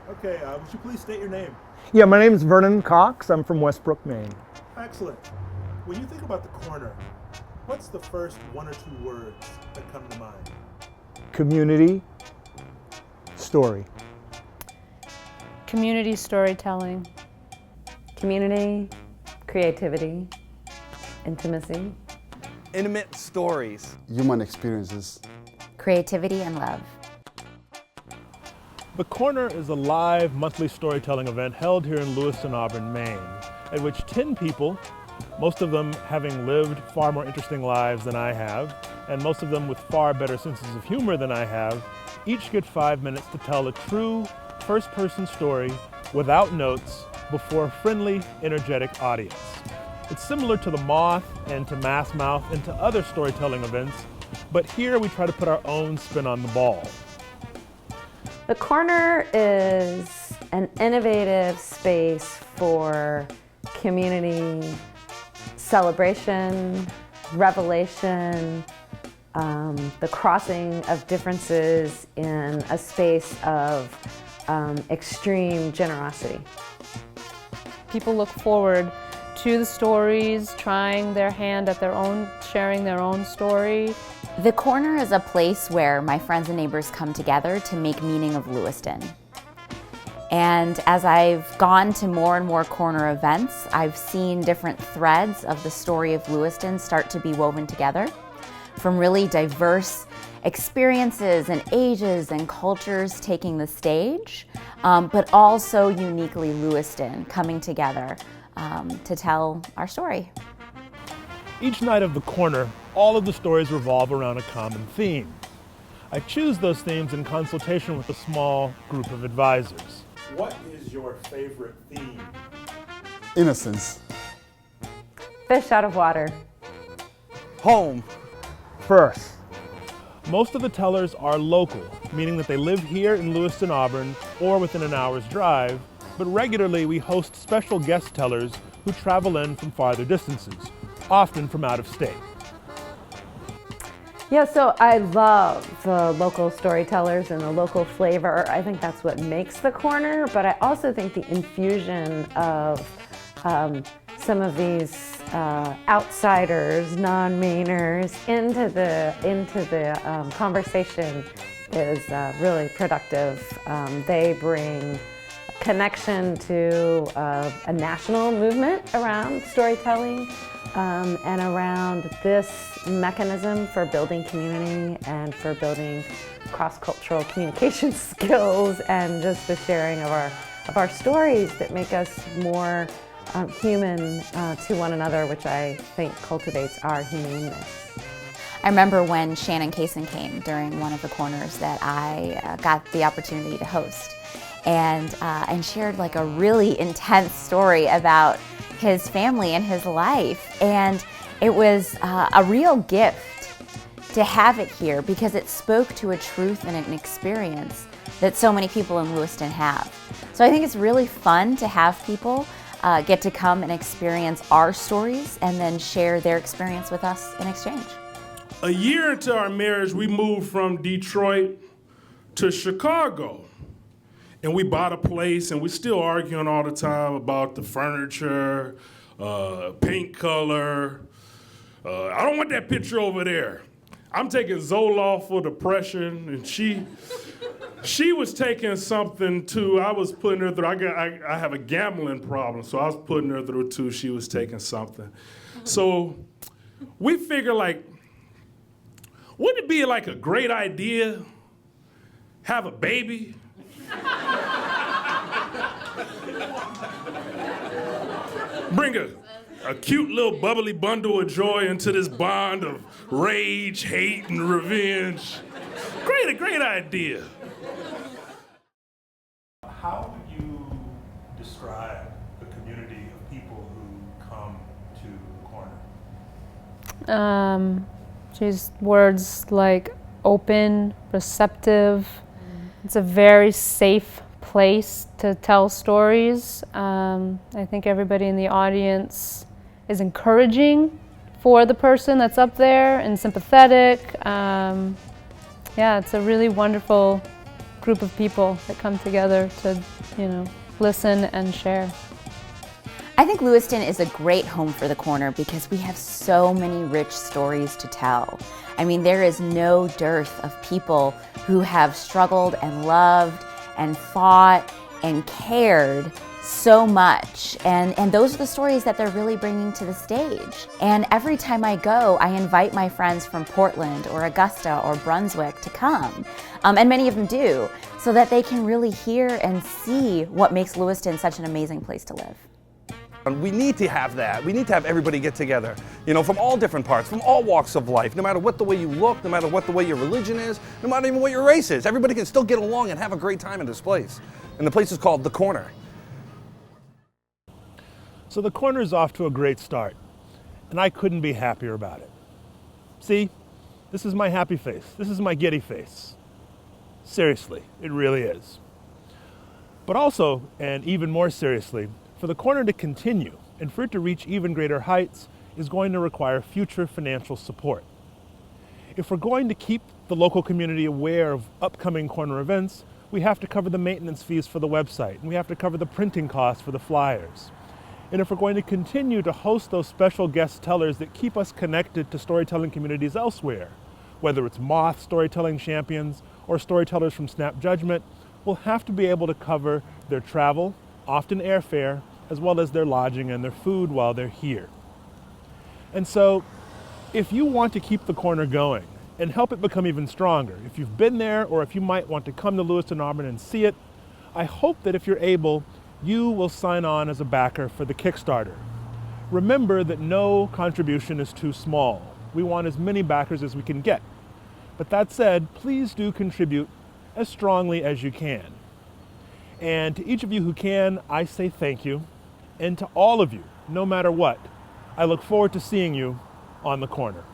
Okay, would you please state your name? Yeah, my name is Vernon Cox. I'm from Westbrook, Maine. Excellent. When you think about the corner, what's the first one or two words that come to mind? Community, story. Community storytelling. Community, creativity, intimacy. Intimate stories. Human experiences. Creativity and love. The Corner is a live monthly storytelling event held here in Lewiston, Auburn, Maine, at which 10 people, most of them having lived far more interesting lives than I have, and most of them with far better senses of humor than I have, each get 5 minutes to tell a true first-person story without notes before a friendly, energetic audience. It's similar to The Moth and to Mass Mouth and to other storytelling events, but here we try to put our own spin on the ball. The Corner is an innovative space for community celebration, revelation, the crossing of differences in a space of extreme generosity. People look forward to the stories, trying their hand at sharing their own story. The Corner is a place where my friends and neighbors come together to make meaning of Lewiston. And as I've gone to more and more Corner events, I've seen different threads of the story of Lewiston start to be woven together from really diverse experiences and ages and cultures taking the stage, but also uniquely Lewiston coming together to tell our story. Each night of The Corner, all of the stories revolve around a common theme. I choose those themes in consultation with a small group of advisors. What is your favorite theme? Innocence. Fish out of water. Home. First, Most of the tellers are local, meaning that they live here in Lewiston, Auburn, or within an hour's drive, but regularly we host special guest tellers who travel in from farther distances, often from out of state. Yeah, so I love the local storytellers and the local flavor. I think that's what makes the Corner, but I also think the infusion of some of these outsiders, non-Mainers into the conversation is really productive. They bring connection to a national movement around storytelling and around this mechanism for building community and for building cross-cultural communication skills and just the sharing of our stories that make us more human to one another, which I think cultivates our humaneness. I remember when Shannon Kaysen came during one of the Corners that I got the opportunity to host, and shared like a really intense story about his family and his life, and it was a real gift to have it here because it spoke to a truth and an experience that so many people in Lewiston have. So I think it's really fun to have people get to come and experience our stories and then share their experience with us in exchange. A year into our marriage, we moved from Detroit to Chicago. And we bought a place, and we're still arguing all the time about the furniture, paint color. I don't want that picture over there. I'm taking Zoloft for depression, and she was taking something too. I was putting her through. I have a gambling problem, so I was putting her through too. She was taking something. So we figured, like, wouldn't it be like a great idea have a baby? Bring a cute little bubbly bundle of joy into this bond of rage, hate, and revenge. A great idea. How would you describe the community of people who come to the Corner? Just words like open, receptive. It's a very safe place to tell stories. I think everybody in the audience is encouraging for the person that's up there and sympathetic. Yeah, it's a really wonderful group of people that come together to listen and share. I think Lewiston is a great home for the corner because we have so many rich stories to tell. I mean, there is no dearth of people who have struggled and loved and fought and cared so much. And those are the stories that they're really bringing to the stage. And every time I go, I invite my friends from Portland or Augusta or Brunswick to come. And many of them do, so that they can really hear and see what makes Lewiston such an amazing place to live. And we need to have that. We need to have everybody get together, from all different parts, from all walks of life, no matter what the way you look, no matter what the way your religion is, no matter even what your race is. Everybody can still get along and have a great time in this place. And the place is called The Corner. So the corner is off to a great start, and I couldn't be happier about it. See, this is my happy face. This is my giddy face. Seriously, it really is. But also, and even more seriously, for the corner to continue and for it to reach even greater heights is going to require future financial support. If we're going to keep the local community aware of upcoming corner events, we have to cover the maintenance fees for the website, and we have to cover the printing costs for the flyers. And if we're going to continue to host those special guest tellers that keep us connected to storytelling communities elsewhere, whether it's Moth storytelling champions or storytellers from Snap Judgment, we'll have to be able to cover their travel, often airfare, as well as their lodging and their food while they're here. And so, if you want to keep the corner going and help it become even stronger, if you've been there or if you might want to come to Lewiston Auburn and see it, I hope that if you're able, you will sign on as a backer for the Kickstarter. Remember that no contribution is too small. We want as many backers as we can get. But that said, please do contribute as strongly as you can. And to each of you who can, I say thank you. And to all of you, no matter what, I look forward to seeing you on the corner.